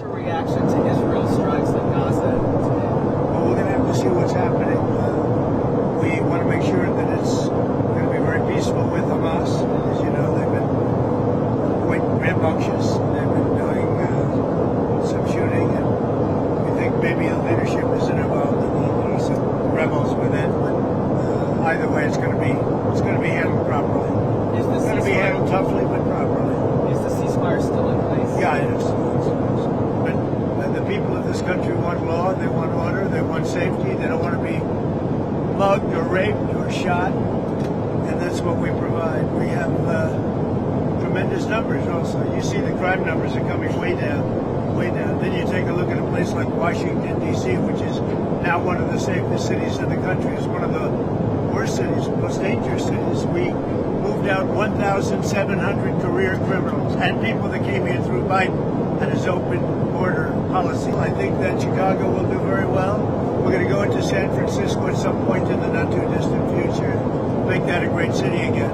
your reaction to Israel strikes in Gaza today? Well, we're going to have to see what's happening. We want to make sure that it's going to be very peaceful with Hamas. As you know, they've been quite rambunctious. They've been doing some shooting, and we think maybe the leadership isn't involved in some rebels within. But either way, it's going to be handled properly. It's going to be handled toughly, but properly. Is the ceasefire still in place? Yeah, it is. But the people of this country want law, they want order, they want safety, they don't want to be mugged or raped or shot, and that's what we provide. We have tremendous numbers also. You see the crime numbers are coming way down, way down. Then you take a look at a place like Washington, D.C., which is now one of the safest cities in the country. It's one of the worst cities, most dangerous cities. We moved out 1,700 career criminals and people that came here through Biden and his open border policy. I think that Chicago will do very well. We're going to go into San Francisco at some point in the not-too-distant future, make that a great city again.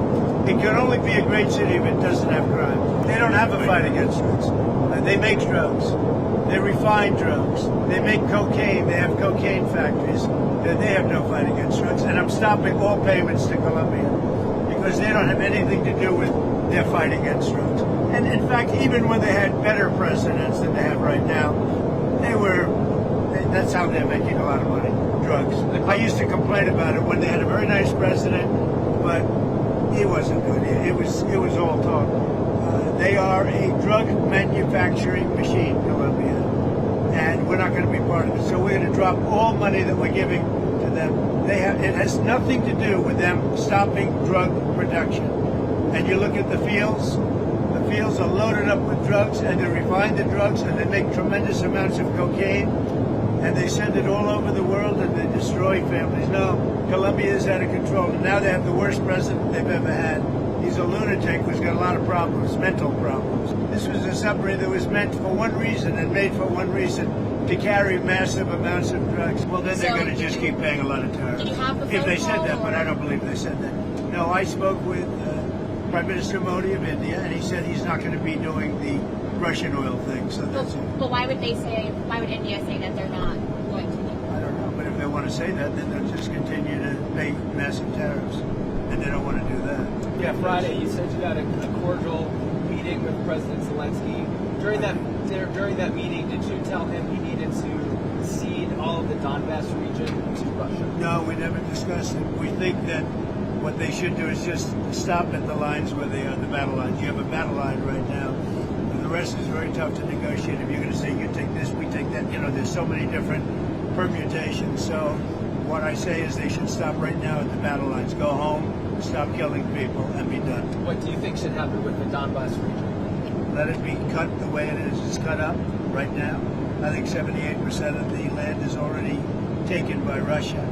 It can only be a great city if it doesn't have crime. They don't have a fight against drugs. They make drugs. They refine drugs. They make cocaine. They have cocaine factories. They have no fight against drugs. And I'm stopping all payments to Colombia because they don't have anything to do with their fight against drugs. And in fact, even when they had better presidents than they have right now, that's how they're making a lot of money, drugs. I used to complain about it when they had a very nice president, but he wasn't good. It was all talk. They are a drug manufacturing machine, Colombia, and we're not going to be part of it. So we're going to drop all money that we're giving to them. It has nothing to do with them stopping drug production. And you look at the fields are loaded up with drugs, and they refine the drugs, and they make tremendous amounts of cocaine, and they send it all over the world, and they destroy families. No, Colombia is out of control, and now they have the worst president they've ever had. He's a lunatic who's got a lot of problems, mental problems. This was a submarine that was meant for one reason and made for one reason, to carry massive amounts of drugs. Well, then they're going to just keep paying a lot of tariffs. If they said that, but I don't believe they said that. No, I spoke with Prime Minister Modi of India, and he said he's not going to be doing the Russian oil thing. So that's it. But why would India say that they're not going to do that? I don't know, but if they want to say that, then they'll just continue to pay massive tariffs, and they don't want to do that. Yeah, Friday you said you had a cordial meeting with President Zelensky. During that meeting, did you tell him he needed to cede all of the Donbass region to Russia? No, we never discussed it. We think that what they should do is just stop at the lines where they are, the battle lines. You have a battle line right now, and the rest is very tough to negotiate. If you're going to say, you take this, we take that, there's so many different permutations. So what I say is they should stop right now at the battle lines. Go home, stop killing people, and be done. What do you think should happen with the Donbass region? Let it be cut the way it is. It's cut up right now. I think 78% of the land is already taken by Russia.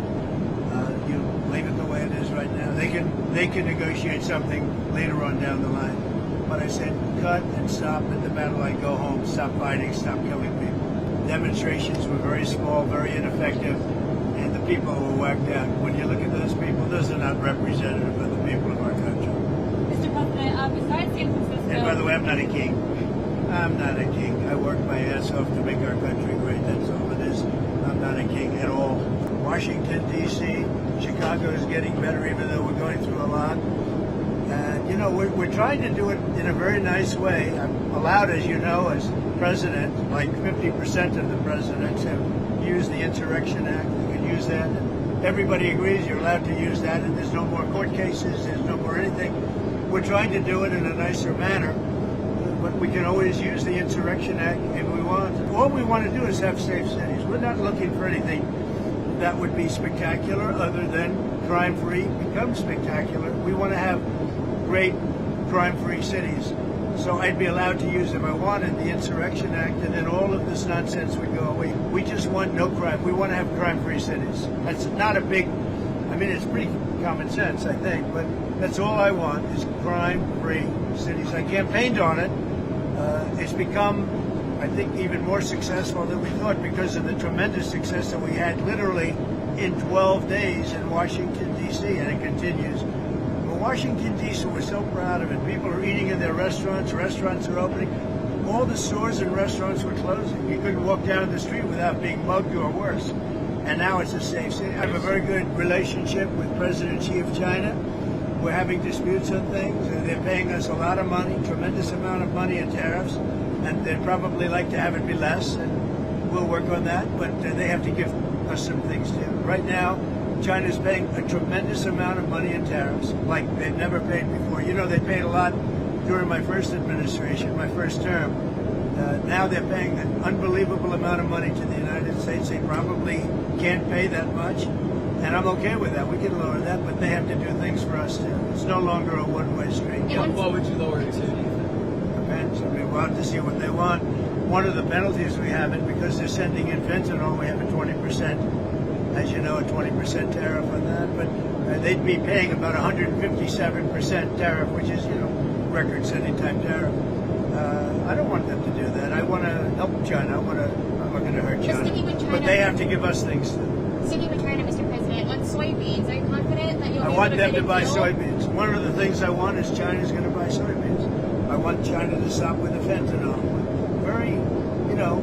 You leave it the way it is right now. They can negotiate something later on down the line. But I said cut and stop at the battle line. Go home. Stop fighting. Stop killing people. Demonstrations were very small, very ineffective, and the people were whacked out. When you look at those people, those are not representative of the people of our country. Mr. President, besides San Francisco... And by the way, I'm not a king. I'm not a king. I work my ass off to make our country great. That's all it is. I'm not a king at all. Washington, D.C., Chicago is getting better, even though we're going through a lot. And, we're trying to do it in a very nice way. I'm allowed, as you know, as president, like 50% of the presidents have used the Insurrection Act. You can use that. And everybody agrees you're allowed to use that, and there's no more court cases, there's no more anything. We're trying to do it in a nicer manner, but we can always use the Insurrection Act if we want. All we want to do is have safe cities. We're not looking for anything that would be spectacular other than crime-free becomes spectacular. We want to have great crime-free cities. So I'd be allowed to use, if I wanted, the Insurrection Act, and then all of this nonsense would go away. We just want no crime. We want to have crime-free cities. That's not a big, it's pretty common sense, I think, but that's all I want is crime-free cities. I campaigned on it. It's become, I think, even more successful than we thought because of the tremendous success that we had literally in 12 days in Washington, D.C., and it continues. But Washington, D.C., we're so proud of it. People are eating in their restaurants. Restaurants are opening. all the stores and restaurants were closing. You couldn't walk down the street without being mugged or worse. And now it's a safe city. I have a very good relationship with President Xi of China. We're having disputes on things. They're paying us a lot of money, tremendous amount of money in tariffs, and they'd probably like to have it be less, and we'll work on that, but they have to give us some things too. Right now, China's paying a tremendous amount of money in tariffs, like they've never paid before. You know, they paid a lot during my first administration, my first term. Now they're paying an unbelievable amount of money to the United States. They probably can't pay that much, and I'm okay with that. We can lower that, but they have to do things for us too. It's no longer a one-way street. What would you lower it to, do you think? Depends. I mean, we'll have to see what they want. One of the penalties we have is because they're sending in fentanyl, we have a 20%, as you know, a 20% tariff on that. But they'd be paying about 157% tariff, which is, you know, record-setting type tariff. I don't want them to do that. I want to help China. I'm not going to hurt China. But they have to give us things too. Sticking with China, Mr. President, on soybeans, are you confident that you'll I be want able them get to a buy deal? soybeans. One of the things I want is China's going to buy soybeans. I want China to stop with the fentanyl. Very, you know,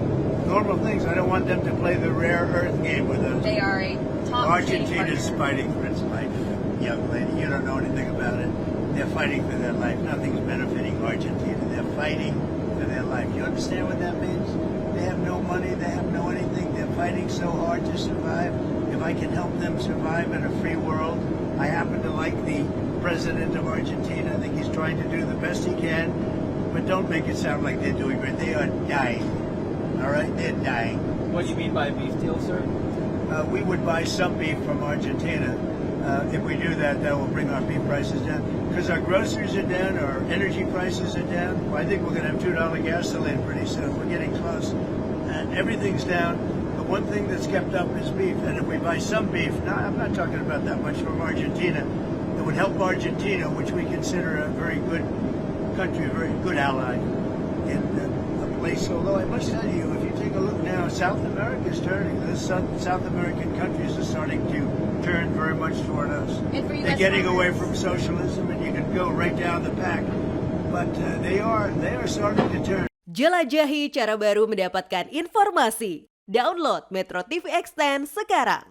normal things. I don't want them to play the rare earth game with us. They are a top Argentina's fighting for its life. Young lady, you don't know anything about it. They're fighting for their life. Nothing's benefiting Argentina. They're fighting for their life. You understand what that means? They have no money. They have no anything. They're fighting so hard to survive. If I can help them survive in a free world, I happen to like the president of Argentina. I think he's trying to do the best he can, but don't make it sound like they're doing great. They are dying. All right? They're dying. What do you mean by a beef deal, sir? We would buy some beef from Argentina. If we do that, that will bring our beef prices down. Because our groceries are down, our energy prices are down. Well, I think we're going to have $2 gasoline pretty soon. We're getting close. And everything's down. The one thing that's kept up is beef. And if we buy some beef, now I'm not talking about that much from Argentina, it would help Argentina, which we consider a very good country, a very good ally in a place. Although I must tell you, if you take a look now, South America is turning. The South American countries are starting to turn very much toward us. They're getting away from socialism, and you can go right down the pack. But they are starting to turn. Jelajahi cara baru mendapatkan informasi. Download Metro TV Extend sekarang.